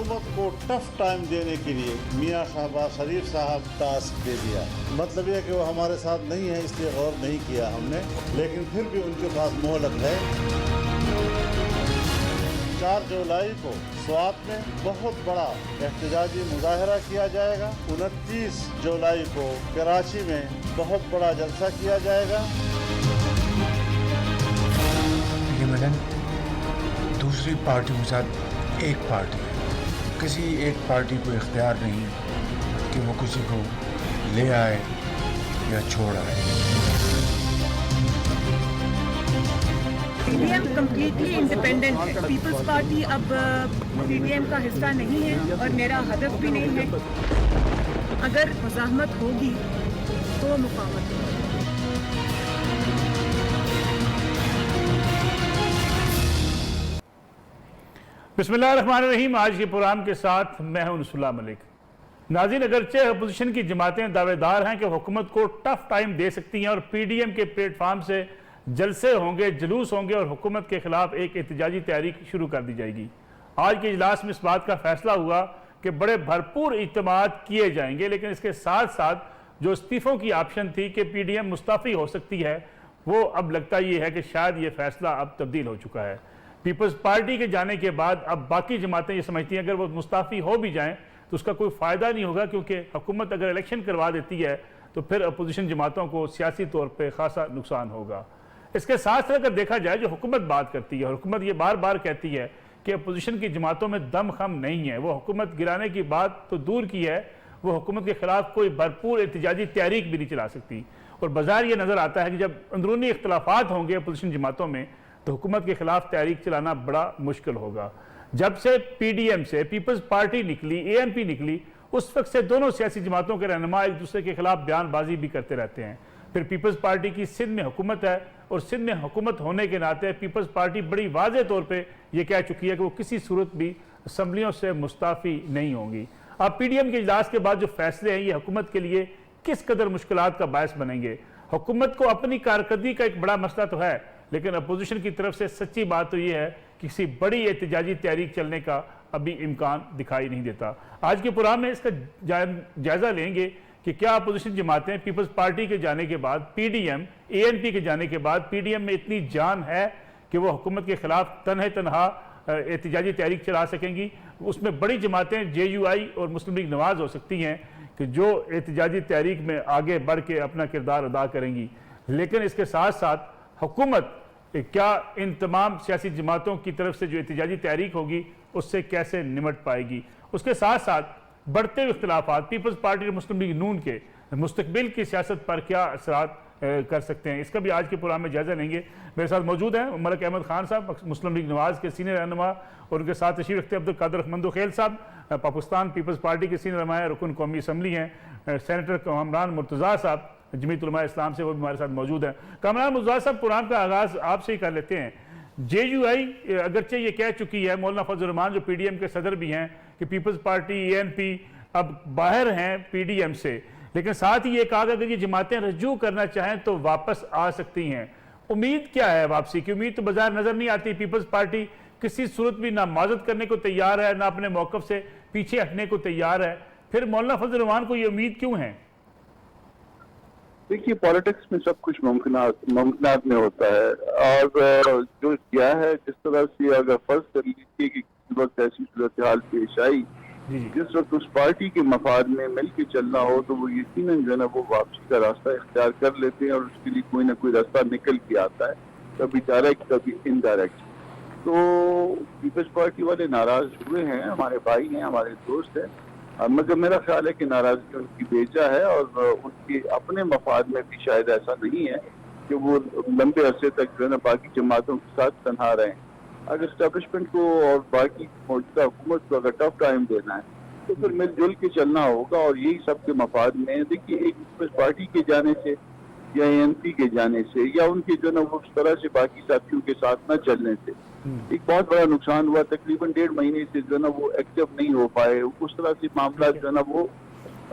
हुकूमत को tough time देने के लिए मियां शहबाज शरीफ साहब टास्क दे दिया। मतलब यह कि वो हमारे साथ नहीं है, इसलिए गौर नहीं किया हमने, लेकिन फिर भी उनके पास मोहलत है। 4 जुलाई को स्वात में बहुत बड़ा एहतजाजी मुजाहरा किया जाएगा। 29 जुलाई को कराची में बहुत बड़ा जलसा किया जाएगा। ये मिलन दूसरी पार्टियों के साथ एक पार्टी है, किसी एक पार्टी को इख्तियार नहीं कि वो किसी को ले आए या छोड़ आए। पीडीएम कम्प्लीटली इंडिपेंडेंट है। पीपल्स पार्टी अब पीडीएम का हिस्सा नहीं है और मेरा हदफ भी नहीं है। अगर मुज़ाहमत होगी तो मुक़ावमत होगी। बिस्मिल्लाहिर्रहमानिर्रहीम। आज के प्रोग्राम के साथ मैं हूं नसरुल्लाह मलिक। नाज़रीन, अगरचे अपोजिशन की जमातें दावेदार हैं कि हुकूमत को टफ टाइम दे सकती हैं और पीडीएम के प्लेटफार्म से जलसे होंगे, जुलूस होंगे और हुकूमत के खिलाफ एक एहतजाजी तहरीक शुरू कर दी जाएगी। आज के इजलास में इस बात का फैसला हुआ कि बड़े भरपूर इज्तिमात किए जाएंगे, लेकिन इसके साथ साथ जो इस्तीफ़ों की ऑप्शन थी कि पीडीएम मुस्तफ़ी हो सकती है, वो अब लगता ये है कि शायद ये फैसला अब तब्दील हो चुका है। पीपल्स पार्टी के जाने के बाद अब बाकी जमातें ये समझती हैं अगर वो मुस्ताफ़ी हो भी जाएं तो उसका कोई फ़ायदा नहीं होगा, क्योंकि हुकूमत अगर इलेक्शन करवा देती है तो फिर अपोजिशन जमातों को सियासी तौर पर खासा नुकसान होगा। इसके साथ साथ अगर देखा जाए जो हुकूमत बात करती है, हुकूमत ये बार बार कहती है कि अपोजिशन की जमातों में दम खम नहीं है। वो हुकूमत गिराने की बात तो दूर की है, वो हुकूमत के खिलाफ कोई भरपूर एहतजाजी तहरीक भी नहीं चला सकती। और बाज़ार ये नज़र आता है कि जब अंदरूनी इख्तलाफात होंगे अपोजिशन जमातों में तो हुकूमत के खिलाफ तहरीक चलाना बड़ा मुश्किल होगा। जब से पीडीएम से पीपल्स पार्टी निकली, एएनपी निकली, उस वक्त से दोनों सियासी जमातों के रहनुमा एक दूसरे के खिलाफ बयानबाजी भी करते रहते हैं। फिर पीपल्स पार्टी की सिंध में हुकूमत है और सिंध में हुकूमत होने के नाते पीपल्स पार्टी बड़ी वाज़े तौर पर यह कह चुकी है कि वो किसी सूरत भी असम्बलियों से मुस्ताफ़ी नहीं होंगी। अब पीडीएम के इजलास के बाद जो फैसले हैं ये हुकूमत के लिए किस कदर मुश्किलात का बायस बनेंगे। हुकूमत को अपनी कारकर्दगी का एक बड़ा मसला तो है, लेकिन अपोजिशन की तरफ से सच्ची बात तो ये है कि किसी बड़ी एहतजाजी तहरीक चलने का अभी इम्कान दिखाई नहीं देता। आज के प्रोग्राम में इसका जायजा लेंगे कि क्या अपोजिशन जमातें पीपल्स पार्टी के जाने के बाद, पीडीएम, एएनपी के जाने के बाद पीडीएम में इतनी जान है कि वो हुकूमत के खिलाफ तनहा एहतजाजी तहरीक चला सकेंगी। उसमें बड़ी जमातें जेयूआई और मुस्लिम लीग नवाज हो सकती हैं कि जो एहतजाजी तहरीक में आगे बढ़ के अपना किरदार अदा करेंगी। लेकिन इसके साथ साथ हुकूमत क्या इन तमाम सियासी जमातों की तरफ से जो एहतजाजी तहरीक होगी उससे कैसे निमट पाएगी। उसके साथ साथ बढ़ते हुए इख्तलाफात पीपल्स पार्टी और मुस्लिम लीग नून के मुस्तकबिल की सियासत पर क्या असरात कर सकते हैं, इसका भी आज के प्रोग्राम में जायजा लेंगे। मेरे साथ मौजूद हैं मलिक अहमद खान साहब, मुस्लिम लीग नवाज के सीनियर रहनुमा, और उनके साथ तशरीफ रखते अब्दुल कादिर रहमान खेल साहब, पाकिस्तान पीपल्स पार्टी के सीनियर रहनुमा, रुकन कौमी असम्बली हैं, सेनेटर कामरान मुर्तज़ा साहब जमीयत उलमा इस्लाम से, वो भी हमारे साथ मौजूद हैं। कामरान मुर्तज़ा साहब, प्रोग्राम का आगाज़ आपसे ही कर लेते हैं। जेयूआई अगरचे ये कह चुकी है, मौलाना फजल रहमान जो पीडीएम के सदर भी हैं, कि पीपल्स पार्टी, एएनपी अब बाहर हैं पीडीएम से, लेकिन साथ ही ये कहा अगर ये जमातें रजू करना चाहें तो वापस आ सकती हैं। उम्मीद क्या है वापसी की? उम्मीद तो बाजार नजर नहीं आती। पीपल्स पार्टी किसी सूरत भी ना माजत करने को तैयार है, ना अपने मौकफ से पीछे हटने को तैयार है। फिर मौलाना फजल रहमान को ये उम्मीद क्यों है? देखिए, पॉलिटिक्स में सब कुछ मुमकिनात में होता है, और जो किया है जिस तरह से अगर फर्ज कर लीजिए कि किसी वक्त ऐसी सूरत हाल पेश आई जिस वक्त उस पार्टी के मफाद में मिल के चलना हो, तो वो यकीनन जो है ना वो वापसी का रास्ता इख्तियार कर लेते हैं और उसके लिए कोई ना कोई रास्ता निकल के आता है, कभी डायरेक्ट कभी इनडायरेक्ट। तो पीपल्स पार्टी वाले नाराज हुए हैं, हमारे भाई हैं, हमारे दोस्त हैं, मगर मेरा ख्याल है कि नाराजगी उनकी बेजा है और उनके अपने मफाद में भी शायद ऐसा नहीं है कि वो लंबे अरसे तक जो है ना बाकी जमातों के साथ तनहा रहें। अगर स्टैब्लिशमेंट को और बाकी मौजूदा हुकूमत को अगर टफ टाइम देना है तो फिर मिलजुल के चलना होगा, और यही सबके मफाद में है। देखिए, एक पीपल्स पार्टी के जाने से या एएनपी के जाने से या उनके जो है ना वो उस तरह से बाकी साथियों के साथ न चलने से एक बहुत बड़ा नुकसान हुआ। तकरीबन 1.5 महीने से जो है ना वो एक्टिव नहीं हो पाए, उस तरह से मामला जो है ना वो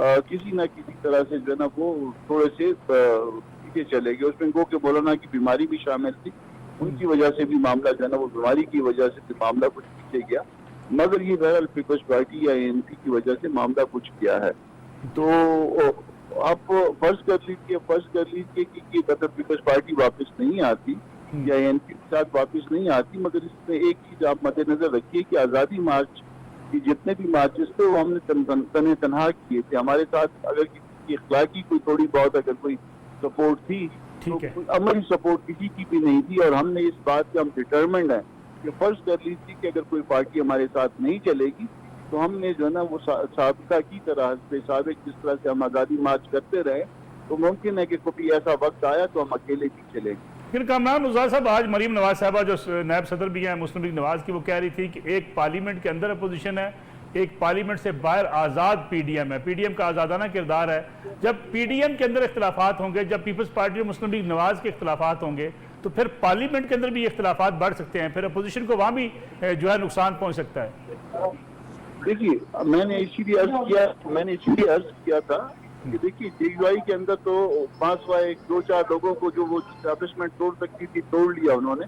किसी न किसी तरह से जो है ना वो थोड़े से पीछे चले गए। उसमें गो के मौलाना की बीमारी भी शामिल थी, उनकी वजह से भी मामला जो है ना वो बीमारी की वजह से भी मामला कुछ पीछे गया। मगर ये बहरहाल पीपल्स पार्टी या एएनपी की वजह से मामला कुछ किया है। तो आप फर्ज कर लीजिए कि अगर पीपल्स पार्टी वापस नहीं आती या एएनपी के साथ वापस नहीं आती, मगर इसमें एक चीज आप मद्देनजर रखिए कि आज़ादी मार्च की जितने भी मार्चेस थे वो हमने तनहा किए थे। हमारे साथ अगर किसी की इखलाकी कोई थोड़ी बहुत अगर कोई सपोर्ट थी तो अमली सपोर्ट किसी की भी नहीं थी, और हमने इस बात पे हम डिटरमिन्ड हैं कि फर्ज कर लीजिए कि अगर कोई पार्टी हमारे साथ नहीं चलेगी तो हमने जो है ना वो साबिका की तरह से साबिक जिस तरह से हम आज़ादी मार्च करते रहे, तो मुमकिन है कि कभी ऐसा वक्त आया तो हम अकेले भी चलेंगे। फिर कामरान मुर्तज़ा साहब, आज मरीम नवाज साहबा जो नायब सदर भी हैं मुस्लिम लीग नवाज की, वो कह रही थी कि एक पार्लियामेंट के अंदर अपोजिशन है, एक पार्लियामेंट से बाहर आज़ाद पीडीएम है, पीडीएम का आज़ादाना किरदार है। जब पीडीएम के अंदर इख्तिलाफात होंगे, जब पीपल्स पार्टी और मुस्लिम लीग नवाज के इख्तिलाफात होंगे, तो फिर पार्लियामेंट के अंदर भी इख्तिलाफात बढ़ सकते हैं, फिर अपोजिशन को वहाँ भी जो है नुकसान पहुँच सकता है। देखिए, मैंने इसीलिए अर्ज किया था कि देखिए जेयूआई के अंदर तो पांचवा दो चार लोगों को जो वो एस्टैब्लिशमेंट तोड़ सकती थी तोड़ लिया उन्होंने,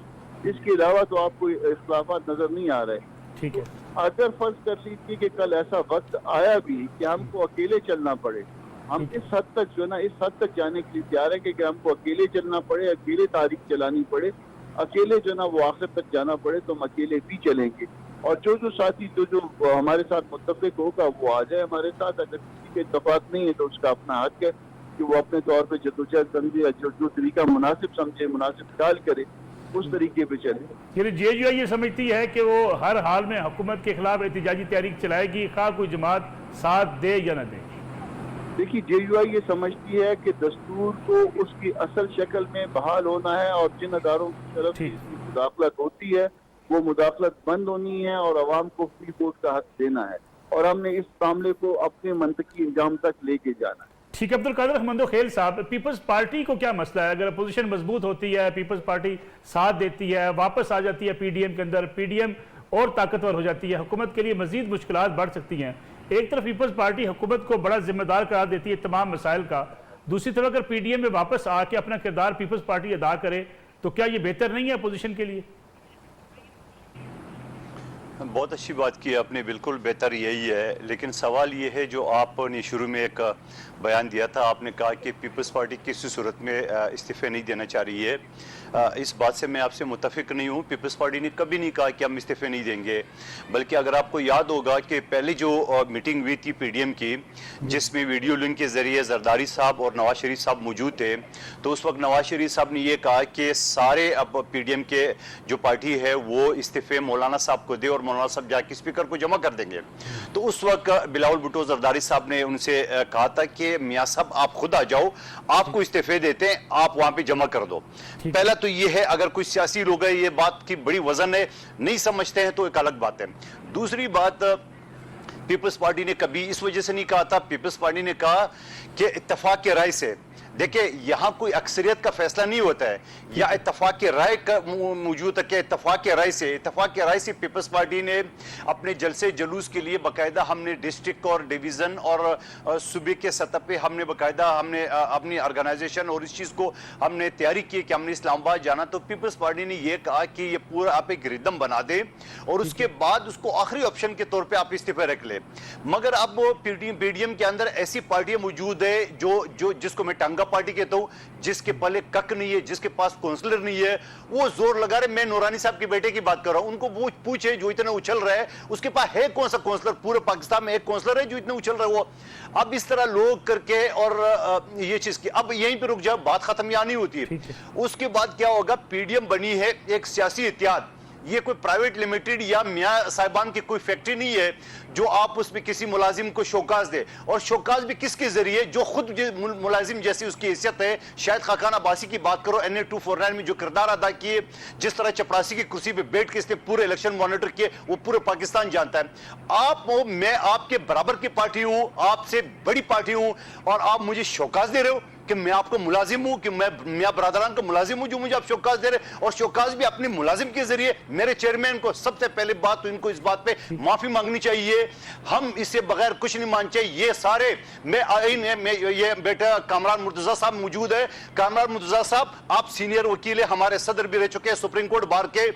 इसके अलावा तो आपको इख्तिलाफात नजर नहीं आ रहे। ठीक है, अगर फर्ज कर लीजिए कि कल ऐसा वक्त आया भी कि हमको अकेले चलना पड़े, हम इस हद तक जो है ना इस हद तक जाने के लिए तैयार है कि हमको अकेले चलना पड़े, अकेले तारीख चलानी पड़े, अकेले जो ना वो आखिर तक जाना पड़े, तो हम अकेले भी चलेंगे। और जो साथी जो हमारे साथ मुत्तफिक होगा वो आ जाए हमारे साथ। अगर किसी के इत्तेफाक नहीं है तो उसका अपना हक है कि वो अपने तौर पे जद्दोजहद समझे या जो तरीका मुनासिब समझे, मुनासिब ख्याल करे, उस तरीके पे चले। यानी जेयूआई ये समझती है कि वो हर हाल में हुकूमत के खिलाफ एहतजाजी तहरीक चलाएगी, खा कोई जमात साथ दे या न दे। देखिए, जेयूआई ये समझती है कि दस्तूर को उसकी असल शक्ल में बहाल होना है और जिन अदारों की तरफ से इसकी मुदाखलत होती है वो मुदाखलत बंद होनी है और अवाम को फ्री वोट का हक देना है, और हमने इस मामले को अपने मंतकी इंजाम तक लेके जाना है। ठीक है, अब्दुल कादिर रहमंदो खेल साहब, पीपल्स पार्टी को क्या मसला है? अगर अपोजिशन मजबूत होती है, पीपल्स पार्टी साथ देती है, वापस आ जाती है पीडीएम के अंदर, पीडीएम और ताकतवर हो जाती है, हुकूमत के लिए मजीद मुश्किलात बढ़ सकती हैं। एक तरफ पीपल्स पार्टी हुकूमत को बड़ा जिम्मेदार करार देती है तमाम मसाइल का, दूसरी तरफ अगर पीडीएम में वापस आके अपना किरदार पीपल्स पार्टी अदा करे तो क्या ये बेहतर नहीं है अपोजिशन के लिए? बहुत अच्छी बात की आपने, बिल्कुल बेहतर यही है। लेकिन सवाल ये है जो आपने शुरू में एक बयान दिया था, आपने कहा कि पीपल्स पार्टी किसी सूरत में इस्तीफे नहीं देना चाह रही है। इस बात से मैं आपसे मुतफिक नहीं हूँ। पीपल्स पार्टी ने कभी नहीं कहा कि हम इस्तीफे नहीं देंगे, बल्कि अगर आपको याद होगा कि पहले जो मीटिंग हुई थी पीडीएम की, जिसमें वीडियो लिंक के जरिए जरदारी साहब और नवाज शरीफ साहब मौजूद थे, तो उस वक्त नवाज शरीफ साहब ने यह कहा कि सारे अब पीडीएम के जो पार्टी है वो इस्तीफे मौलाना साहब को दे और मौलाना साहब जाके स्पीकर को जमा कर देंगे। तो उस वक्त बिलावल भुट्टो जरदारी साहब ने उनसे कहा था कि मियाँ साहब आप खुद आ जाओ, आपको इस्तीफे देते हैं, आप वहां पे जमा कर दो। पहला तो ये है, अगर कोई सियासी लोग है ये बात की बड़ी वजन है, नहीं समझते हैं तो एक अलग बात है। दूसरी बात, पीपल्स पार्टी ने कभी इस वजह से नहीं कहा था, पीपल्स पार्टी ने कहा कि इत्तेफाक की राय से, देखिए यहां कोई अक्सरियत का फैसला नहीं होता है या इत्तेफाक की राय का मौजूद है कि इत्तेफाक की राय से पीपल्स पार्टी ने अपने जलसे जुलूस के लिए बाकायदा हमने डिस्ट्रिक्ट और डिवीजन और सूबे के सतह पे हमने बाकायदा हमने अपनी ऑर्गेनाइजेशन और इस चीज को हमने तैयारी की कि हमने इस्लामाबाद जाना। तो पीपल्स पार्टी ने यह कहा कि ये पूरा आप एक रिदम बना दे और उसके बाद उसको आखिरी ऑप्शन के तौर पर आप इस्तीफे रख ले। मगर अब पीडीएम के अंदर ऐसी पार्टियां मौजूद है जो जिसको मैं टांगा पार्टी कहता हूं, जिसके पहले कक नहीं है, जिसके पास काउंसलर नहीं है, वो जोर लगा रहे। मैं नूरानी साहब के बेटे की बात कर रहा हूं, उनको वो पूछे जो इतना उछल रहा है, उसके पास है कौन सा काउंसलर? पूरे पाकिस्तान में एक काउंसलर है जो इतना उछल रहा है वो। अब इस तरह लोग करके और ये चीज की, अब यहीं पे रुक जाओ, बात खत्म यहां नहीं होती है। उसके बाद क्या होगा? पीडीएम बनी है एक सियासी इत्तेहाद, ये कोई प्राइवेट लिमिटेड या मियां साहिबान की कोई फैक्ट्री नहीं है जो आप उसमें किसी मुलाजिम को शोकाज दे, और शोकाज भी किसके जरिए? जो खुद मुलाजिम जैसी उसकी हैसियत है। शायद खाकान अब्बासी की बात करो, NA 249 में जो किरदार अदा किए, जिस तरह चपरासी की कुर्सी पे बैठ के इसने पूरे इलेक्शन मॉनिटर किए, वो पूरे पाकिस्तान जानता है। आप हो, मैं आपके बराबर की पार्टी हूं, आपसे बड़ी पार्टी हूं, और आप मुझे शोकाज दे रहे हो कि मैं आपको मुलाजिम हूं, कि मैं मियां बरादरान का मुलाजिम हूं, जो मुझे आप शोकाज दे रहे, और शोकाज भी अपने मुलाजिम के जरिए। मेरे चेयरमैन को सबसे पहले बात तो इनको इस बात पे माफी मांगनी चाहिए, हम इससे बगैर कुछ नहीं मान चाहिए। ये सारे ये बेटा कामरान मुर्तजा साहब मौजूद है। कामरान मुर्तजा साहब, आप सीनियर वकील है, हमारे सदर भी रह चुके हैं सुप्रीम कोर्ट बार के,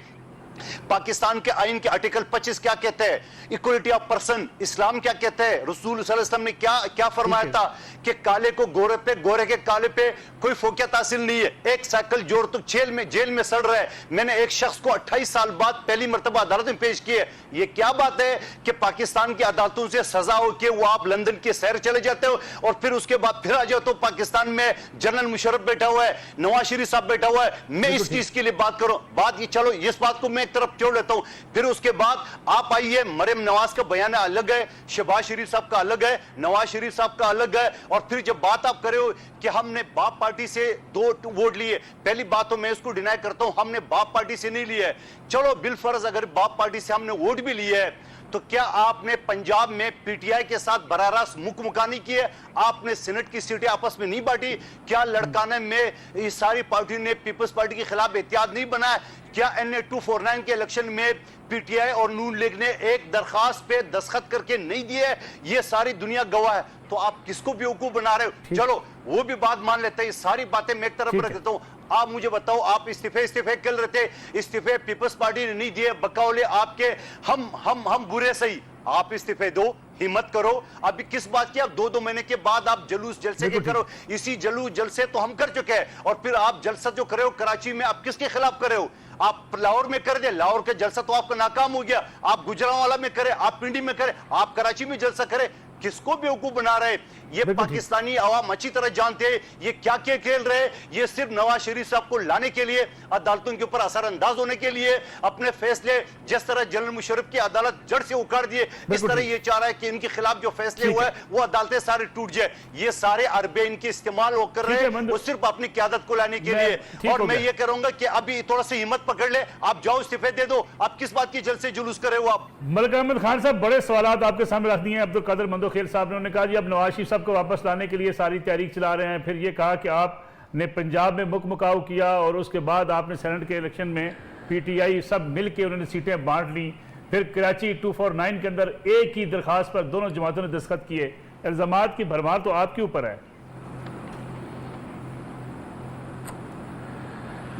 पाकिस्तान के आइन के आर्टिकल 25 क्या कहते हैं, इक्वलिटी ऑफ पर्सन, इस्लाम क्या कहते हैं, रसूल सल्लल्लाहु अलैहि वसल्लम ने क्या क्या फरमाया था कि काले को गोरे पे, गोरे के काले पे कोई फोकियत हासिल नहीं है। एक साइकिल जोड़ तो जेल में सड़ रहा है। मैंने एक शख्स को 28 साल बाद पहली मर्तबा अदालत में पेश किया है। ये क्या बात है कि पाकिस्तान की अदालतों से सजा हो के वो आप लंदन के शहर चले जाते हो और फिर उसके बाद फिर आ जाओ तो पाकिस्तान में जनरल मुशर्रफ बैठा हुआ है, नवाज शरीफ साहब बैठा हुआ है। मैं इस चीज के लिए बात करूं, बात ये, चलो इस बात को मैं एक तरफ छोड़ लेता हूं। फिर उसके बाद आप आइए, मरियम नवाज का बयान अलग है, शहबाज शरीफ साहब का अलग है, नवाज शरीफ साहब का अलग है। और फिर जब बात आप करे हो कि हमने बाप पार्टी से 2 वोट लिए, पहली बात तो मैं इसको डिनाई करता हूं, हमने बाप पार्टी से नहीं लिए। चलो बिलफर्ज अगर बाप पार्टी से हमने वोट भी लिए है, तो क्या आपने पंजाब में पीटीआई के साथ बराह रास्त मुकमुकानी की है? आपने सेनेट की सीटें आपस में नहीं बांटी? क्या लड़काने में इस सारी पार्टी ने पीपल्स पार्टी के खिलाफ एहतियात नहीं बनाया? क्या NA 249 के इलेक्शन में पीटीआई और नून लीग ने एक दरखास्त पे दस्तखत करके नहीं दिए? ये सारी दुनिया गवाह है। तो आप किसको बेवकूफ बना रहे हो? चलो वो भी बात मान लेते हैं, सारी बातें मैं एक तरफ रख देता हूं। आप मुझे बताओ, आप इस्तीफे कर रहे थे, इस्तीफे पीपल्स पार्टी ने नहीं दिए, बकौले आपके हम बुरे सही। आप इस्तीफे दो, हिम्मत करो। अभी किस बात की आप 2 महीने के बाद आप जलूस जलसे के करो? इसी जलूस जलसे तो हम कर चुके हैं। और फिर आप जलसा जो करे हो कराची में, आप किसके खिलाफ करे हो? आप लाहौर में कर दे, लाहौर का जलसा तो आपका नाकाम हो गया। आप गुजरांवाला में करे, आप पिंडी में करे, आप कराची में जलसा करे। किसको बेवकूफ बना रहे? ये पाकिस्तानी अवाम अच्छी तरह जानते हैं ये क्या क्या खेल रहे हैं। ये सिर्फ नवाज शरीफ साहब को लाने के लिए, अदालतों के ऊपर असरअंदाज होने के लिए, अपने फैसले जिस तरह जनरल मुशर्रफ की अदालत जड़ से उखाड़ दिए, इस तरह ये चाह रहा है कि इनके खिलाफ जो फैसले हुए वो अदालतें सारे टूट जाए। ये सारे अरबे इनके इस्तेमाल वो कर रहे हैं, वो सिर्फ अपनी क्यादत को लाने के लिए। और मैं ये करूंगा कि अभी थोड़ा सा हिम्मत पकड़ ले, आप जाओ इस्तीफे दे दो। आप किस बात की जलसे जुलूस करे हो? आप मलिक अहमद खान साहब, बड़े सवाल आपके सामने रख दिए हैं। अब्दुल कादिर मंदोखेल साहब ने कहा जी अब नवाज शरीफ साहब को वापस लाने के लिए सारी तहरीक चला रहे हैं। फिर ये कहा कि आपने पंजाब में मुकमुकाव किया और उसके बाद आपने सेनेट के इलेक्शन में पीटीआई सब मिल के उन्होंने सीटें बांट ली। फिर कराची 249 के अंदर एक ही दरखास्त पर दोनों जमातों ने दस्तखत किए। इल्जामात की भरमार तो आपके ऊपर है।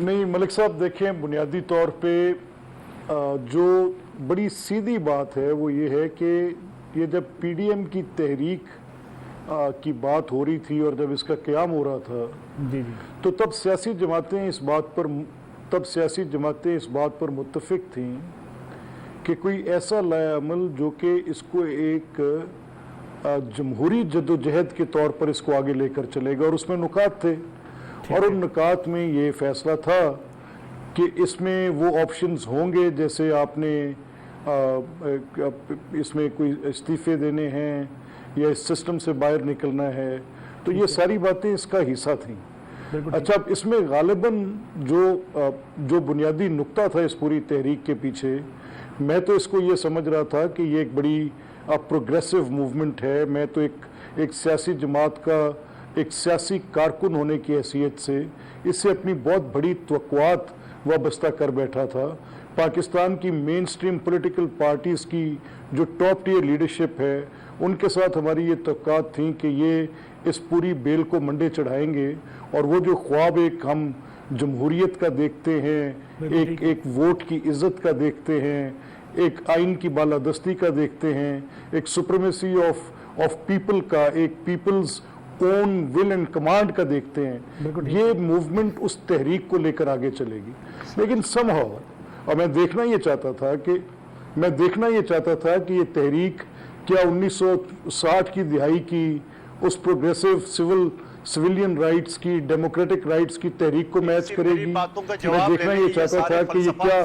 नहीं मलिक साहब, देखें, बुनियादी तौर पे जो बड़ी सीधी बात है वो ये है कि ये जब पीडीएम की तहरीक की बात हो रही थी और जब इसका क़याम हो रहा था जी, तो तब सियासी जमातें इस बात पर मुत्तफिक थीं कि कोई ऐसा लाएअमल जो कि इसको एक जमहूरी जद्दोजहद के तौर पर इसको आगे लेकर चलेगा। और उसमें नुकात थे और उन नुकात में ये फैसला था कि इसमें वो ऑप्शंस होंगे जैसे आपने इसमें कोई इस्तीफे देने हैं या इस सिस्टम से बाहर निकलना है। तो ये सारी बातें इसका हिस्सा थीं। अच्छा, इसमें गालिबन जो बुनियादी नुक्ता था इस पूरी तहरीक के पीछे, मैं तो इसको ये समझ रहा था कि ये एक बड़ी प्रोग्रेसिव मूवमेंट है। मैं तो एक सियासी जमात का एक सियासी कारकुन होने की हैसियत से इससे अपनी बहुत बड़ी तवक्कुआत वाबस्ता कर बैठा था। पाकिस्तान की मेन स्ट्रीम पॉलिटिकल पार्टीज़ की जो टॉप टियर लीडरशिप है उनके साथ हमारी ये तवक्कुआत थी कि ये इस पूरी बेल को मंडे चढ़ाएंगे और वो जो ख्वाब एक हम जमहूरियत का देखते हैं, एक वोट की इज़्ज़त का देखते हैं, एक आइन की बालादस्ती का देखते हैं, एक सुप्रीमेसी ऑफ पीपल का, एक peoples own will and command का देखते हैं, ये मूवमेंट उस तहरीक को लेकर आगे चलेगी। लेकिन समहाउ, और मैं देखना ये चाहता था कि ये तहरीक क्या 1960 की दिहाई की उस प्रोग्रेसिव सिविलियन राइट्स की, डेमोक्रेटिक राइट्स की तहरीक को मैच करेगी। मैं देखना ये चाहता था कि ये क्या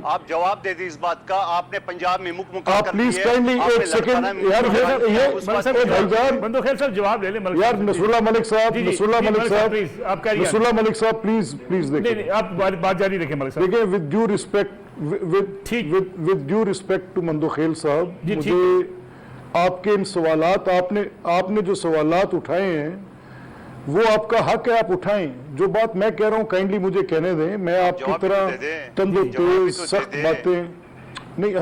आप जवाब दे दी इस बात का। आपने पंजाब में मुकमुका आप प्लीज काइंडली एक सेकंड यार, मंदोखेल साहब जवाब ले लें यार। नसरुल्लाह मलिक साहब प्लीज देखिए, आप बात जारी रखें मलिक साहब। देखिए, with due respect to Mandokhel साहब, मुझे आपके इन सवालात, आपने जो सवालात उठाए हैं वो आपका हक है, आप उठाएं। जो बात मैं कह रहा हूं काइंडली मुझे कहने दें। मैं आपकी तरह तंदो तेज सख्त बातें नहीं,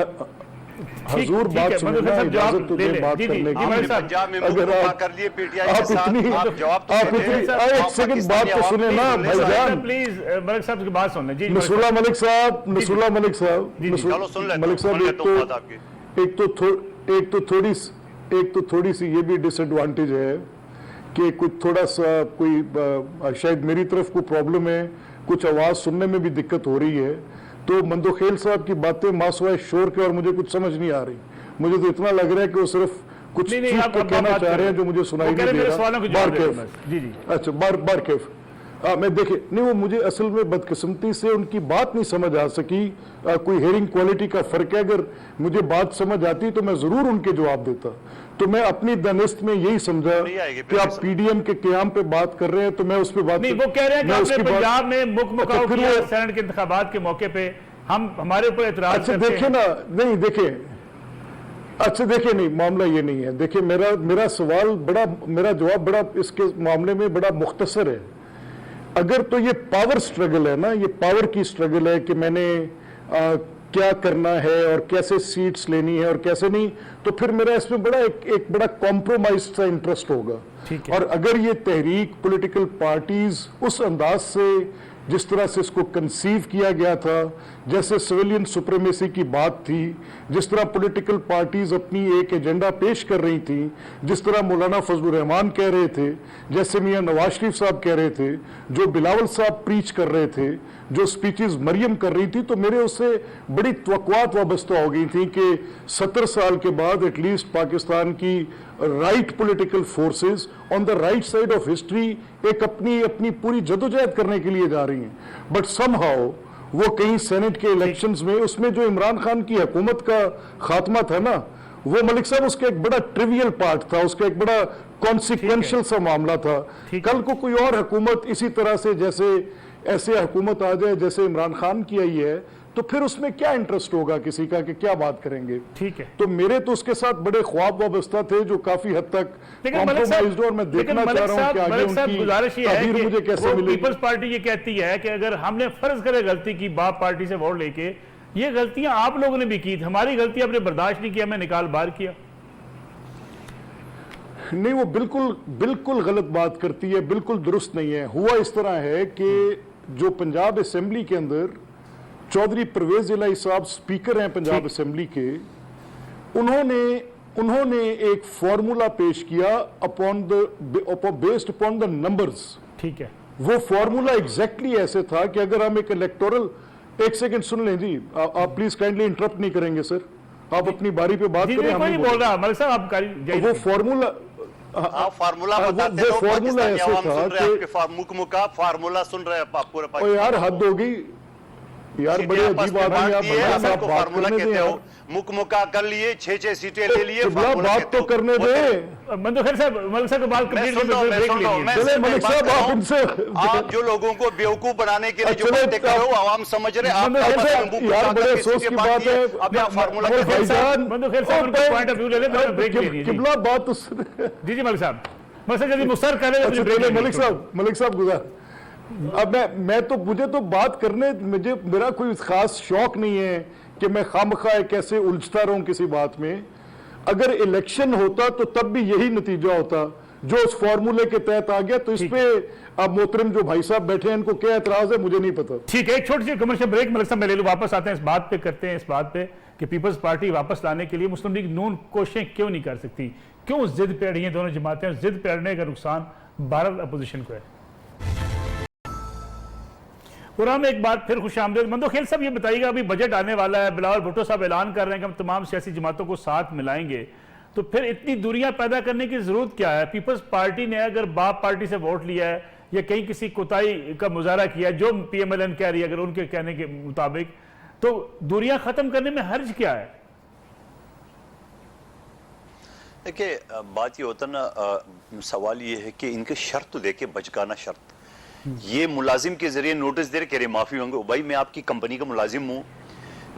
हजूर बात सुने ना, इजाजत तो दे बात करने की। आपने पंजाब में मुकम्मल कर लिए पीटीआई के साथ, आप जवाब तो एक सेकंड बात तो सुने ना भाईजान, प्लीज मलिक साहब की बात सुन लें। जी नसरुल्लाह मलिक साहब, नसरुल्लाह मलिक साहब, चलो सुन लेते मलिक साहब, एक तो थोड़ी सी ये भी डिसएडवांटेज है कि कुछ थोड़ा सा कोई शायद मेरी तरफ कोई प्रॉब्लम है, कुछ आवाज सुनने में भी दिक्कत हो रही है, तो मंदोखेल साहब की बातें मासवाए शोर के और मुझे कुछ समझ नहीं आ रही। मुझे तो इतना लग रहा है कि वो सिर्फ कुछ चीज को कहना चाह रहे हैं जो मुझे सुनाई नहीं दे रहा। बारकेफ, अच्छा बारकेफ, मैं देखे नहीं, वो मुझे असल में बदकिस्मती से उनकी बात नहीं समझ आ सकी। कोई हेयरिंग क्वालिटी का फर्क है, अगर मुझे बात समझ आती तो मैं जरूर उनके जवाब देता। तो मैं अपनी दानिस्त में यही समझा कि आप पीडीएम के क़याम पे बात कर रहे हैं, तो मैं उस पर बात नहीं, वो कह रहे हैं कि आपने पंजाब में मुकमुकाव किया सेनेट के इंतखाबात के मौके पे, हम हमारे ऊपर एतराज अच्छा देखे ना, नहीं देखे, अच्छा देखे, नहीं मामला ये नहीं है। देखिए मेरा सवाल बड़ा, मेरा जवाब बड़ा इसके मामले में बड़ा मुख्तसर है। अगर तो ये पावर स्ट्रगल है ना, ये पावर की स्ट्रगल है कि मैंने क्या करना है और कैसे सीट्स लेनी है और कैसे नहीं, तो फिर मेरा इसमें बड़ा एक बड़ा कॉम्प्रोमाइज सा इंटरेस्ट होगा। और अगर ये तहरीक पॉलिटिकल पार्टीज उस अंदाज से जिस तरह से इसको कंसीव किया गया था, जैसे सिविलियन सुप्रीमेसी की बात थी, जिस तरह पॉलिटिकल पार्टीज अपनी एक एजेंडा पेश कर रही थी, जिस तरह मौलाना फजलुर रहमान कह रहे थे, जैसे मियां नवाज शरीफ साहब कह रहे थे, जो बिलावल साहब प्रीच कर रहे थे, जो स्पीचेस मरियम कर रही थी, तो मेरे उससे बड़ी तवक्कुआत वाबस्ता हो गई थी कि 70 साल के बाद एटलीस्ट पाकिस्तान की right political forces on the right side of history एक अपनी पूरी जदोजहद करने के लिए जा रही हैं। बट समहाउ वो कहीं सेनेट के इलेक्शंस में, उसमें जो इमरान खान की हुकूमत का खात्मा था ना, वो मलिक साहब उसका एक बड़ा ट्रिवियल पार्ट था, उसका एक बड़ा कॉन्सिक्वेंशियल सा मामला था। कल को कोई और हुकूमत इसी तरह से जैसे ऐसे हुकूमत आ जाए जैसे इमरान खान की आई है, तो फिर उसमें क्या इंटरेस्ट होगा किसी का कि क्या बात करेंगे। ठीक है, तो मेरे तो उसके साथ बड़े ख्वाब वाबस्ता थे जो काफी हद तक कॉम्प्रोमाइज्ड, और मैं देखना चाह रहा हूं कि आगे उनकी ताबीर मुझे कैसे मिलेगी। पीपल्स पार्टी ये कहती है कि अगर हमने फर्ज करे गलती की बाप पार्टी से वोट लेके, ये गलतियां आप लोगों ने भी की थी, हमारी गलती आपने बर्दाश्त नहीं किया, हमें निकाल बाहर किया। नहीं, वो बिल्कुल गलत बात करती है, बिल्कुल दुरुस्त नहीं है। हुआ इस तरह है कि जो पंजाब असेंबली के अंदर चौधरी परवेज इलाही साहब स्पीकर हैं पंजाब असेंबली के, उन्होंने एक फॉर्मूला पेश किया बेस्ड अपॉन द नंबर्स। ठीक है, वो फॉर्मूला एग्जैक्टली ऐसे था कि अगर हम एक इलेक्टोरल, एक सेकंड सुन लें जी, आप प्लीज काइंडली इंटरप्ट नहीं करेंगे सर, आप अपनी बारी पे बात करें। हम नहीं बोल रहा मलिक साहब, आप वो फॉर्मूला फार्मूला बताते हो, फॉर्मूला ऐसे था कि फार्मूला सुन रहे हैं आप पूरे यार हद होगी यार, बड़े अजीब आदमी आप फार्मूला कहते हो, मुकमुका कर लिए, 6 सीटें ले लिए, बात तो करने दे। मंदोखेल साहब, मलिक साहब बात कंप्लीट चले मलिक साहब, आप उनसे, आप जो लोगों को बेवकूफ बनाने के लिए जो बातें कर रहे हो, आवाम समझ रहे हैं यार, बड़े अफसोस की बात है। मंदोखेल साहब उनका पॉइंट ऑफ व्यू ले लें, ब्रेक ले लीजिए। किबला बात तो जी मलिक साहब, जल्दी मुख्तार कर रहे हैं। मलिक साहब गुजार, अब मैं तो, मुझे तो बात करने, मेरा कोई खास शौक नहीं है कि मैं खामखा कैसे उलझता रहूं किसी बात में। अगर इलेक्शन होता तो तब भी यही नतीजा होता जो उस फॉर्मूले के तहत आ गया। तो इस पे अब मोहतरम जो भाई साहब बैठे हैं, इनको क्या एतराज है मुझे नहीं पता। ठीक है, एक छोटी सी कमर्शियल ब्रेक मलिक साहब मैं ले लूं, वापस आते हैं इस बात पे, करते हैं इस बात पे कि पीपल्स पार्टी वापस लाने के लिए मुस्लिम लीग नून कोशिशें क्यों नहीं कर सकती, क्यों जिद पे अड़ी हैं दोनों जमातें, जिद पे अड़ने का नुकसान भारत अपोजिशन को है। में एक बात फिर खुश आमदेद। मंदोखेल साहब ये बताइएगा, अभी बजट आने वाला है, बिलावल भुट्टो साहब ऐलान कर रहे हैं कि हम तमाम सियासी जमातों को साथ मिलाएंगे, तो फिर इतनी दूरियां पैदा करने की जरूरत क्या है? पीपल्स पार्टी ने अगर बाप पार्टी से वोट लिया है या कहीं किसी कोताही का मुजाहरा किया है, जो पीएमएलएन कह रही है, अगर उनके कहने के मुताबिक, तो दूरियां खत्म करने में हर्ज क्या है? देखिए, बात ये होता ना, सवाल ये है कि इनके शर्त देके बचकाना शर्त, ये मुलाजिम के जरिए नोटिस दे रहे, कह रहे माफी मांगो, भाई मैं आपकी कंपनी का मुलाजिम हूं,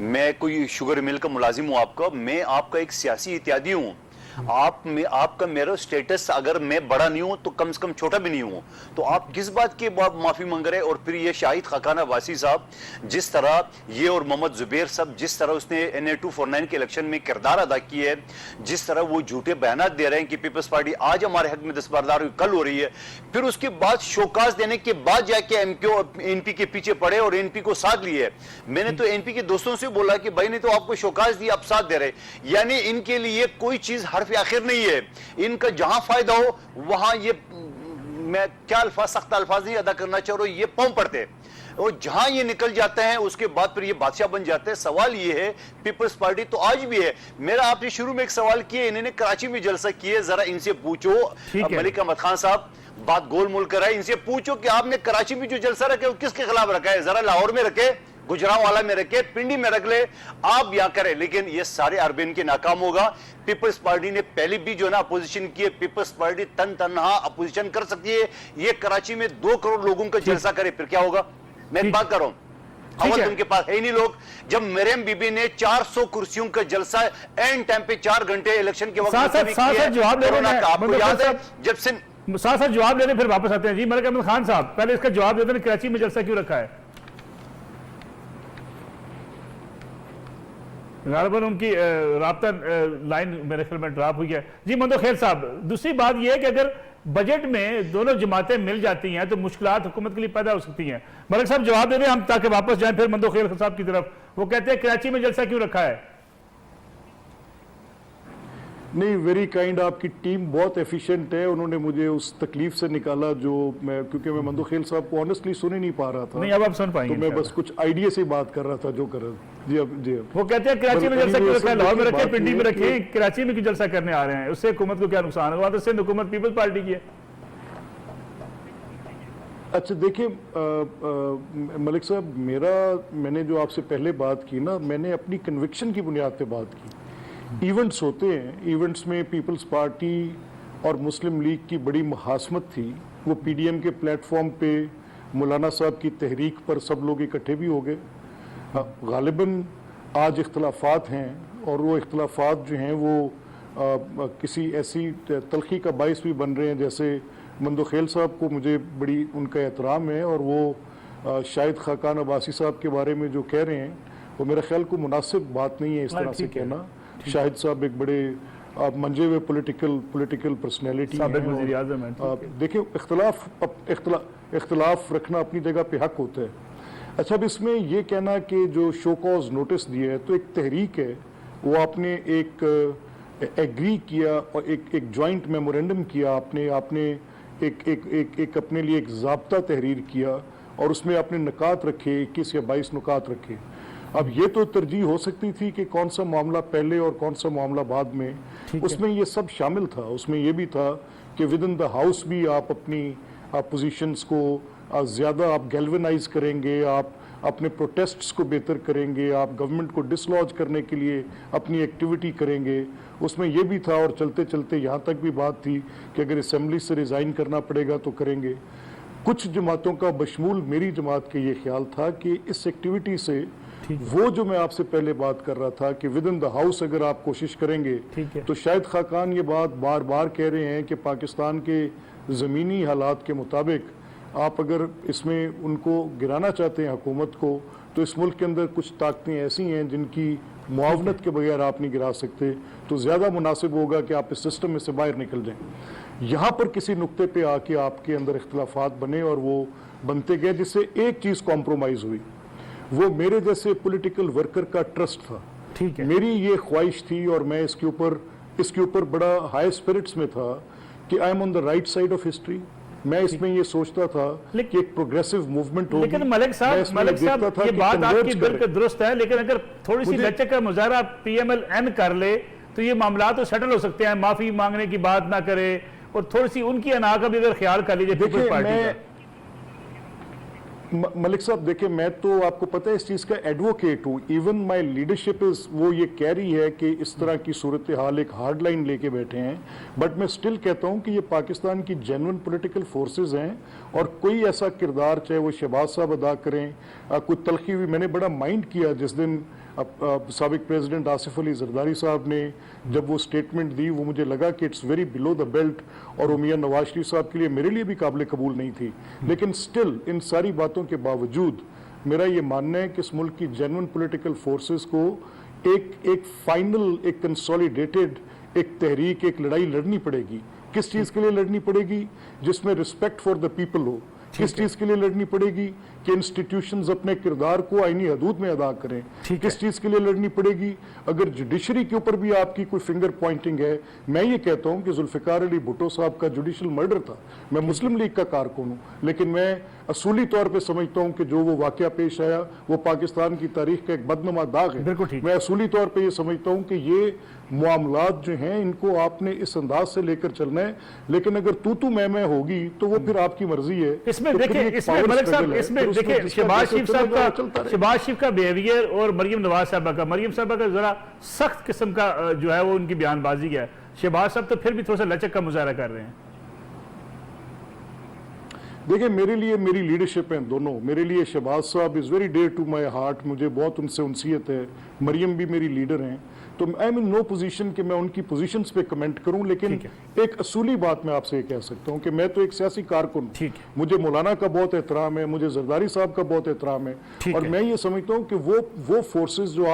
मैं कोई शुगर मिल का मुलाजिम हूं आपका, मैं आपका एक सियासी इत्यादी हूं, आपका मेरा स्टेटस, अगर मैं बड़ा नहीं हूं तो कम से कम छोटा भी नहीं हूं, तो आप किस बात की माफी मांग रहे हैं? और फिर ये शाहिद खाकान अब्बासी साहब, जिस तरह ये और मोहम्मद जुबैर साहब, जिस तरह उसने NA-249 के इलेक्शन में किरदार अदा किए है, जिस तरह वो झूठे बयान दे रहे हैं कि पीपल्स पार्टी आज हमारे हक में दस्तबरदार कल हो रही है, फिर उसके बाद शोकाज देने के बाद जाके एनपी के पीछे पड़े और एनपी को साथ लिए। मैंने तो एनपी के दोस्तों से बोला कि भाई ने तो आपको शोकाज दिया, आप साथ दे रहे, यानी इनके लिए कोई चीज हर्फ आखिर नहीं है। इनका जहां फायदा हो वहां ये, मैं क्या अल्फाज, सख्त अल्फाज नहीं अदा करना चाह रहा हूं, ये पौं पड़ते, और जहां ये निकल जाते हैं उसके बाद फिर ये बादशाह बन जाते हैं। सवाल ये है, पीपल्स पार्टी तो आज भी है। मेरा आपने शुरू में एक सवाल किया, इन्होंने कराची में जलसा किए, जरा इनसे पूछो, मलिक अहमद खान साहब बात गोल मोल कर रहा है, इनसे पूछो कि आपने कराची में जो जलसा रखे वो किसके खिलाफ रखा है? जरा लाहौर में रखे, गुजरांवाला में रखे, पिंडी में रख ले, आप यहां करें, लेकिन ये सारे अरबिन के नाकाम होगा। पीपल्स पार्टी ने पहले भी जो ना अपोजिशन की है, पीपल्स पार्टी तन्हा अपोजिशन कर सकती है। ये कराची में 2 करोड़ लोगों का जलसा करे, फिर क्या होगा? मैं एक बात कर रहा हूं, अवल उनके पास है ही नहीं लोग। जब मरियम बीबी ने 400 कुर्सियों का जलसा एंड टाइम पे 4 घंटे इलेक्शन के वक्त जवाब आपको याद है जब से साथ जवाब लेने फिर वापस आते हैं। जी मलिक अहमद खान साहब, पहले इसका जवाब देते हैं, कराची में जलसा क्यों रखा है? गालिबन उनकी राब्ता लाइन मेरे ख्याल में ड्रॉप हुई है। जी मंदोखेल साहब, दूसरी बात यह है कि अगर बजट में दोनों जमातें मिल जाती हैं तो मुश्किलात हुकूमत के लिए पैदा हो सकती हैं। मलिक साहब जवाब दे दें हम, ताकि वापस जाएं फिर मंदोखेल साहब की तरफ। वो कहते हैं कराची में जलसा क्यों रखा है? नहीं, वेरी काइंड, आपकी टीम बहुत एफिशिएंट है। उन्होंने मुझे उस तकलीफ से निकाला जो मैं, क्योंकि मैं मंदोखेल साहब को ऑनेस्टली सुन ही नहीं पा रहा था। नहीं, अब आप सुन पाएंगे। तो मैं बस कुछ आइडिया से बात कर रहा था जो कर रहा। जी अब वो कहते हैं कराची में जलसा क्यों रखा है? लाहौर में रखे, पिंडी में रखे, कराची में क्यों जलसा करने आ रहे हैं? उससे हुकूमत को क्या नुकसान होगा? तो सिंध हुकूमत पीपल्स पार्टी की है। अच्छा देखिए मलिक साहब, मैंने जो आपसे पहले बात की ना, मैंने अपनी कन्विक्शन की बुनियाद पे बात की। इवेंट्स होते हैं, इवेंट्स में पीपल्स पार्टी और मुस्लिम लीग की बड़ी मुहासमत थी। वो PDM के प्लेटफॉर्म पे मौलाना साहब की तहरीक पर सब लोग इकट्ठे भी हो गए। गालिबन आज इख्तलाफात हैं और वो इख्तलाफात जो हैं वो किसी ऐसी तलखी का बाइस भी बन रहे हैं, जैसे मंदोखेल साहब को मुझे बड़ी उनका एहतराम है, और वो शाहिद खाकान अब्बासी साहब के बारे में जो कह रहे हैं वो मेरे ख्याल को मुनासिब बात नहीं है इस तरह से कहना। शाहिद साहब एक बड़े मंजे हुए पॉलिटिकल पर्सनैलिटी हैं। देखिए, इख्तलाफ रखना अपनी जगह पे हक होता है। अच्छा, अब इसमें ये कहना कि जो शो कॉज नोटिस दिया है तो एक तहरीक है, वो आपने एक एग्री किया और एक जॉइंट मेमोरेंडम किया, आपने एक अपने लिए एक ज़ाब्ता तहरीर किया और उसमें आपने नुकात रखे, 21 या 22 नुकात रखे। अब ये तो तरजीह हो सकती थी कि कौन सा मामला पहले और कौन सा मामला बाद में, उसमें ये सब शामिल था। उसमें ये भी था कि विद इन द हाउस भी आप अपनी पोजीशंस को ज़्यादा आप गैल्वेनाइज करेंगे, आप अपने प्रोटेस्ट्स को बेहतर करेंगे, आप गवर्नमेंट को डिसलॉज करने के लिए अपनी एक्टिविटी करेंगे। उसमें यह भी था, और चलते चलते यहाँ तक भी बात थी कि अगर असम्बली से रिज़ाइन करना पड़ेगा तो करेंगे। कुछ जमातों का बशमूल मेरी जमात के ये ख्याल था कि इस एक्टिविटी से वो जो मैं आपसे पहले बात कर रहा था कि विद इन द हाउस अगर आप कोशिश करेंगे, तो शायद खाकान ये बात बार बार कह रहे हैं कि पाकिस्तान के ज़मीनी हालात के मुताबिक आप अगर इसमें उनको गिराना चाहते हैं हुकूमत को, तो इस मुल्क के अंदर कुछ ताकतें ऐसी हैं जिनकी मुआवनत के बगैर आप नहीं गिरा सकते, तो ज़्यादा मुनासिब होगा कि आप इस सिस्टम में से बाहर निकल जाएं। यहाँ पर किसी नुक्ते पे आके आपके अंदर इख्तलाफात बने और वो बनते गए, जिससे एक चीज़ कॉम्प्रोमाइज़ हुई, वो मेरे जैसे पॉलिटिकल वर्कर का ट्रस्ट था। ठीक है, मेरी ये ख्वाहिश थी और मैं इसके ऊपर बड़ा हाई स्पिरिट्स में था कि I am on the right side of history. मैं इसमें ये सोचता था कि एक प्रोग्रेसिव मूवमेंट होगी। लेकिन मलिक साहब ये बात आपकी बिल्कुल दुरुस्त है, लेकिन अगर थोड़ी सी लचक का मुजाहरा PMLN कर ले तो ये मामला तो सेटल हो सकते हैं। माफी मांगने की बात ना करे और थोड़ी सी उनकी अना का भी अगर ख्याल कर लीजिए पीपल्स पार्टी का। मलिक साहब देखिए, मैं तो आपको पता है इस चीज़ का एडवोकेट हूँ। इवन माय लीडरशिप इज वो ये कह रही है कि इस तरह की सूरत हाल एक हार्ड लाइन लेके बैठे हैं, बट मैं स्टिल कहता हूँ कि ये पाकिस्तान की जेन्युइन पॉलिटिकल फोर्सेस हैं और कोई ऐसा किरदार चाहे वो शहबाज साहब अदा करें, कोई तलखी हुई। मैंने बड़ा माइंड किया जिस दिन साबिक प्रेसिडेंट आसिफ अली जरदारी साहब ने जब वो स्टेटमेंट दी, वो मुझे लगा कि it's very below the belt और वो मियां नवाज शरीफ साहब के लिए मेरे लिए भी काबिल कबूल नहीं थी। लेकिन स्टिल इन सारी बातों के बावजूद मेरा ये मानना है कि इस मुल्क की जेन्युइन पॉलिटिकल फोर्सेस को एक फाइनल, एक कंसोलिडेटेड एक तहरीक, एक लड़ाई लड़नी पड़ेगी। किस चीज़ के लिए लड़नी पड़ेगी? जिसमें रिस्पेक्ट फॉर द पीपल हो। किस चीज़ के लिए लड़नी पड़ेगी? कि इंस्टीट्यूशंस अपने किरदार को आईनी हदूद में अदा करें। किस चीज़ के लिए लड़नी पड़ेगी? अगर जुडिशरी के ऊपर भी आपकी कोई फिंगर पॉइंटिंग है, मैं ये कहता हूँ कि जुल्फ़िकार अली भुट्टो साहब का जुडिशल मर्डर था। मैं मुस्लिम लीग का कारकुन हूँ, लेकिन मैं असूली तौर पर समझता हूँ कि जो वो वाक़या पेश आया वो पाकिस्तान की तारीख का एक बदनुमा दाग है। मैं असूली तौर पर यह समझता हूँ कि ये मामलात जो हैं इनको आपने इस अंदाज से लेकर चलना है, लेकिन अगर तू मैं होगी तो वो फिर आपकी मर्जी है। इसमें देखिए, इसमें मलिक साहब, इसमें देखिए शहबाज शरीफ का बिहेवियर और मरियम नवाज साहबा का, मरियम साहबा का जरा सख्त किस्म का जो है वो उनकी बयानबाजी है। शहबाज साहब तो फिर भी थोड़ा सा लचक का मुजाहरा कर रहे हैं। देखिए, मेरे लिए मेरी लीडरशिप है दोनों। मेरे लिए शहबाज साहब is very dear to my heart, मुझे बहुत उनसे उनसीयत है। मरियम भी मेरी लीडर हैं, तो I am in no position कि मैं उनकी पोजीशंस पे कमेंट करूं, लेकिन एक असूली बात मैं आपसे ये कह सकता हूं कि मैं तो एक सियासी कारकुन, मुझे मौलाना का बहुत एहतराम है, मुझे जरदारी साहब का बहुत एहतराम है, और मैं ये समझता हूं कि वो फोर्सेस जो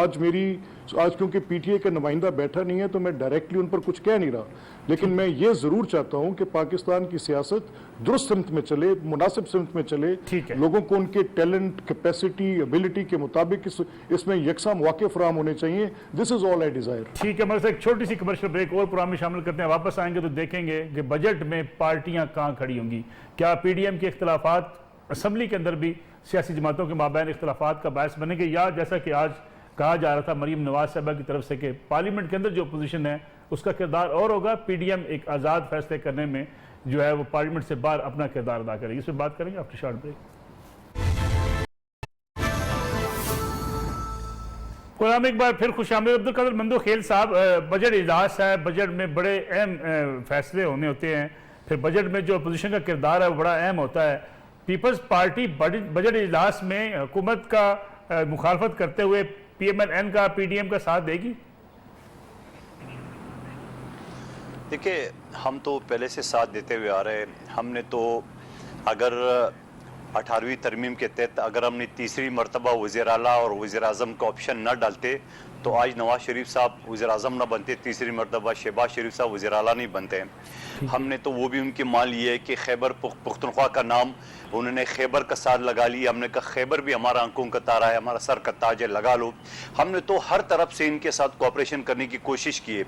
आज क्योंकि पीटीए का नुमाइंदा बैठा नहीं है तो मैं डायरेक्टली उन पर कुछ कह नहीं रहा, लेकिन मैं ये जरूर चाहता हूं कि पाकिस्तान की सियासत दुरुस्त सिमत में चले, मुनासिब सिमत में चले, लोगों को उनके टैलेंट, कैपेसिटी, एबिलिटी के मुताबिक इसमें यकसा मौके फराहम होने चाहिए। This is all I Dzire. ठीक है, मतलब एक छोटी सी कमर्शियल ब्रेक और प्रोग्राम में शामिल करते हैं। वापस आएंगे तो देखेंगे कि बजट में पार्टियां कहां खड़ी होंगी। क्या पीडीएम के इख्तलाफात असम्बली के अंदर भी सियासी जमातों के माबैन इख्तलाफात का बायस बनेंगे, या जैसा कि आज कहा जा रहा था मरियम नवाज साहबा की तरफ से कि पार्लियामेंट के अंदर जो अपोजिशन है उसका किरदार और होगा, पीडीएम एक आज़ाद फैसले करने में जो है वो पार्लियामेंट से बाहर अपना किरदार अदा करेगी। इस पर बात करेंगे आफ्टर शॉर्ट ब्रेक। प्रोग्राम एक बार फिर खुश आमदीद। अब्दुल कादिर मंदो खेल साहब, बजट इजलास है, बजट में बड़े अहम फैसले होने होते हैं, फिर बजट में जो अपोजिशन का किरदार है वो बड़ा अहम होता है। पीपल्स पार्टी बजट इजलास में हुकूमत का मुखालफत करते हुए पीएमएल-एन का, पीडीएम का साथ देगी? देखिए, हम तो पहले से साथ देते हुए आ रहे हैं। हमने तो अगर 18वीं तरमीम के तहत अगर हमने तीसरी मरतबा वज़ीर आला और वज़ीर आज़म का ऑप्शन न डालते तो आज नवाज शरीफ साहब वज़ीर आज़म न बनते, तीसरी मरतबा शहबाज शरीफ साहब वज़ीर आला नहीं बनते। हमने तो वो भी उनके मान लिए कि खैबर पुख्तनख्वा का नाम उन्होंने खैबर का साथ लगा लिया। हमने कहा खैबर भी हमारा आंखों का तारा है, हमारा सर का ताज है, लगा लो। हमने तो हर तरफ से इनके साथ कोऑपरेशन करने की कोशिश की है,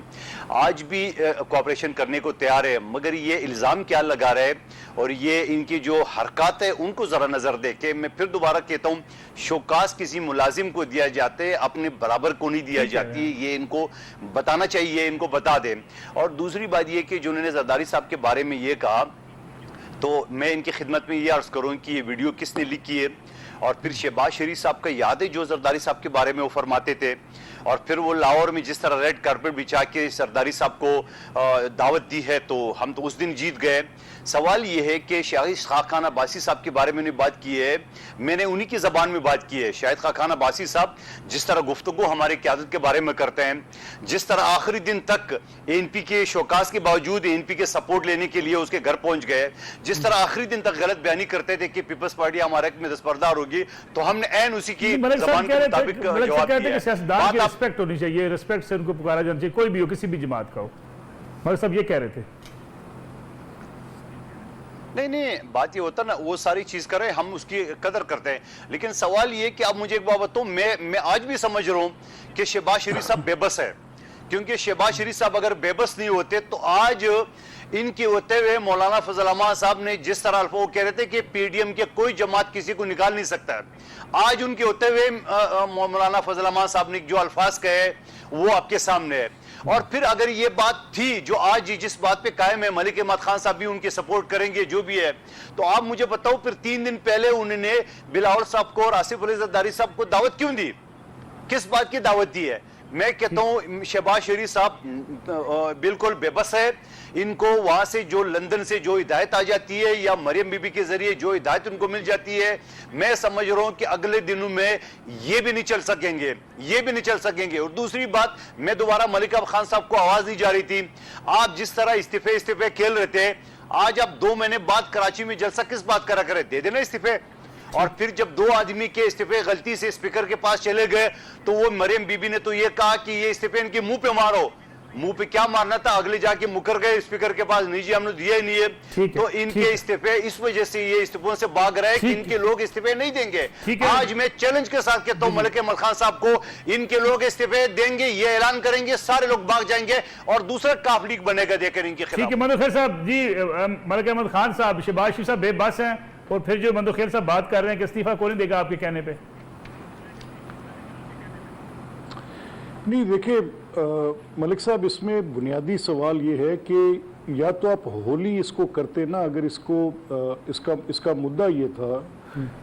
आज भी कोऑपरेशन करने को तैयार है, मगर ये इल्ज़ाम क्या लगा रहे और ये इनकी जो हरकत है उनको ज़रा नज़र दे के, मैं फिर दोबारा कहता हूँ, शोकास किसी मुलाजिम को दिया जाते, अपने बराबर को नहीं दिया जाती, ये इनको बताना चाहिए, इनको बता दें। और दूसरी बात ये कि जो उन्होंने जरदारी साहब के बारे में ये कहा, तो मैं इनकी खिदमत में ये अर्ज करूँ कि ये वीडियो किसने लिखी है, और फिर शहबाज शरीफ साहब का याद है जो जरदारी साहब के बारे में वो फरमाते थे, और फिर वो लाहौर में जिस तरह रेड कारपेट बिछा के जरदारी साहब को दावत दी है, तो हम तो उस दिन जीत गए। सवाल ये है कि शाहिद खान अब्बासी साहब के बारे में बात की है, मैंने उन्हीं की ज़बान में बात की है। शाहिद खान अब्बासी साहब जिस तरह गुफ्तगू हमारे क़यादत के बारे में करते हैं, जिस तरह आखिरी दिन तक एनपी के शोकास के बावजूद एनपी के सपोर्ट लेने के लिए उसके घर पहुंच गए, जिस तरह आखिरी दिन तक गलत बयानी करते थे कि पीपल्स पार्टी हमारे हक में दस्तबरदार होगी, तो हमने ऐन उसी की ज़बान के मुताबिक जवाब दिया। रिस्पेक्ट होनी चाहिए, रिस्पेक्ट से उनको पुकारा जाना चाहिए, कोई भी हो, किसी भी जमात का हो। मगर सब ये कह रहे थे। नहीं, बात ये होता ना, वो सारी चीज कर रहे हैं, हम उसकी कदर करते हैं, लेकिन सवाल ये कि आप मुझे एक बात बताओ, मैं आज भी समझ रहा हूं कि शहबाज शरीफ साहब बेबस है, क्योंकि शहबाज शरीफ साहब अगर बेबस नहीं होते तो आज इनके होते हुए मौलाना फजल अहमद साहब ने जिस तरह वो कह रहे थे कि पीडीएम के कोई जमात किसी को निकाल नहीं सकता है, आज उनके होते हुए मौलाना फजल अहमद साहब ने जो अल्फाज कहे वो आपके सामने है। और फिर अगर ये बात थी जो आज जिस बात पे कायम है, मलिक अहमद खान साहब भी उनके सपोर्ट करेंगे जो भी है, तो आप मुझे बताओ फिर 3 दिन पहले उन्होंने बिलावल साहब को और आसिफ अली जरदारी साहब को दावत क्यों दी? किस बात की दावत दी है? मैं कहता हूं शहबाज शरीफ साहब बिल्कुल बेबस है। इनको वहां से जो लंदन से जो हिदायत आ जाती है या मरियम बीबी के जरिए जो हिदायत उनको मिल जाती है, मैं समझ रहा हूं कि अगले दिनों में ये भी नहीं चल सकेंगे, ये भी नहीं चल सकेंगे। और दूसरी बात, मैं दोबारा मलिक अब खान साहब को आवाज दी जा रही थी, आप जिस तरह इस्तीफे खेल रहे थे, आज आप 2 महीने बाद कराची में जलसा किस बात करा करे, दे देना इस्तीफे। और फिर जब 2 आदमी के इस्तीफे गलती से स्पीकर के पास चले गए तो वो मरियम बीबी ने तो ये कहा कि ये इस्तीफे इनके मुंह पे मारो। मुंह पे क्या मारना था, अगले जाके मुकर गए स्पीकर के पास, नहीं जी हमने दिया ही नहीं है। तो इनके इस्तीफे इस वजह से ये इस्तीफों से भाग रहे हैं कि इनके लोग इस्तीफे नहीं देंगे। आज मैं चैलेंज के साथ कहता हूं मलिक अहमद खान साहब को, इनके लोग इस्तीफे देंगे, ये ऐलान करेंगे, सारे लोग भाग जाएंगे और दूसरा काफ लीग बनेगा देकर इनके खिलाफ। ठीक है मनोखेर साहब जी, मलिक अहमद खान साहब, शहबाज शरीफ साहब बेबस हैं और फिर जो मनोखेर साहब बात कर रहे हैं कि इस्तीफा कौन देगा आपके कहने पे? नहीं देखिए मलिक साहब, इसमें बुनियादी सवाल ये है कि या तो आप होली इसको करते ना, अगर इसको इसका मुद्दा ये था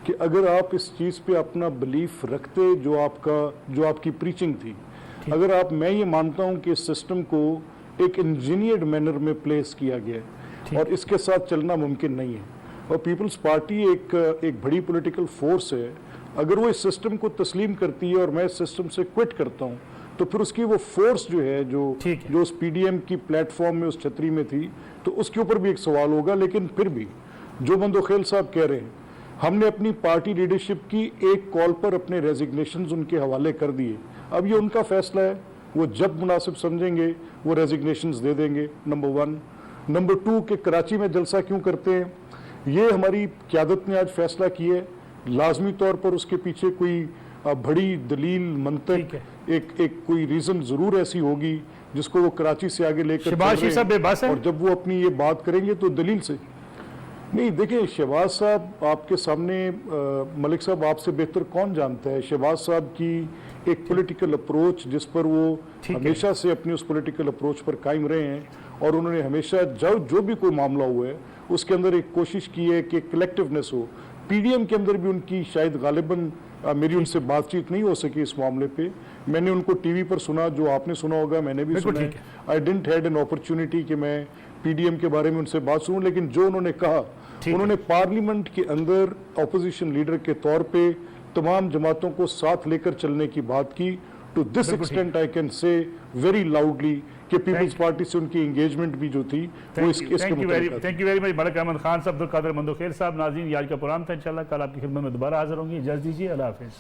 कि अगर आप इस चीज़ पे अपना बिलीफ रखते जो आपकी प्रीचिंग थी, अगर आप, मैं ये मानता हूँ कि इस सिस्टम को एक इंजीनियर्ड मैनर में प्लेस किया गया है और इसके साथ चलना मुमकिन नहीं है। और पीपल्स पार्टी एक बड़ी पॉलिटिकल फोर्स है, अगर वो इस सिस्टम को तस्लीम करती है और मैं इस सिस्टम से क्विट करता हूँ तो फिर उसकी वो फोर्स जो है जो उस पीडीएम की प्लेटफॉर्म में, उस छतरी में थी, तो उसके ऊपर भी एक सवाल होगा। लेकिन फिर भी जो मंदोखेल साहब कह रहे हैं, हमने अपनी पार्टी लीडरशिप की एक कॉल पर अपने रेजिग्नेशंस उनके हवाले कर दिए। अब ये उनका फैसला है, वो जब मुनासिब समझेंगे वो रेजिग्नेशंस दे देंगे, नंबर 1। नंबर 2 कि कराची में जलसा क्यों करते हैं, ये हमारी क़यादत ने आज फैसला किया है। लाजमी तौर पर उसके पीछे कोई बड़ी दलील, मंतक, एक कोई रीजन जरूर ऐसी होगी जिसको वो कराची से आगे लेकर शहबाज शरीफ साहब बेबस हैं, और जब वो अपनी ये बात करेंगे तो दलील से नहीं। देखिए शहबाज साहब आपके सामने, मलिक साहब आपसे बेहतर कौन जानता है शहबाज साहब की एक पॉलिटिकल अप्रोच, जिस पर वो हमेशा से अपनी उस पॉलिटिकल अप्रोच पर कायम रहे हैं। और उन्होंने हमेशा जो भी कोई मामला हुआ है उसके अंदर एक कोशिश की है कि कलेक्टिवनेस हो। पीडीएम के अंदर भी उनकी शायद गालिबन मेरी उनसे बातचीत नहीं हो सकी इस मामले पे। मैंने उनको टीवी पर सुना, जो आपने सुना होगा, मैंने भी सुना है। I didn't had an opportunity कि मैं पीडीएम के बारे में उनसे बात सुनूं, लेकिन जो उन्होंने कहा, उन्होंने पार्लियामेंट के अंदर ऑपोजिशन लीडर के तौर पे तमाम जमातों को साथ लेकर चलने की बात की। To this extent I can say very loudly कि पीपल्स पार्टी से उनकी एंगेजमेंट भी जो थी वो इसके thank you very much Malik Ahmad Khan साहब, अब्दुल कादिर मंदोखेर साहब। नाज़रीन, आज का प्रोग्राम था, इंशाल्लाह कल आपकी खिदमत में दोबारा हाजिर होंगी। इजाज़त दीजिए, अल्लाह हाफिज़।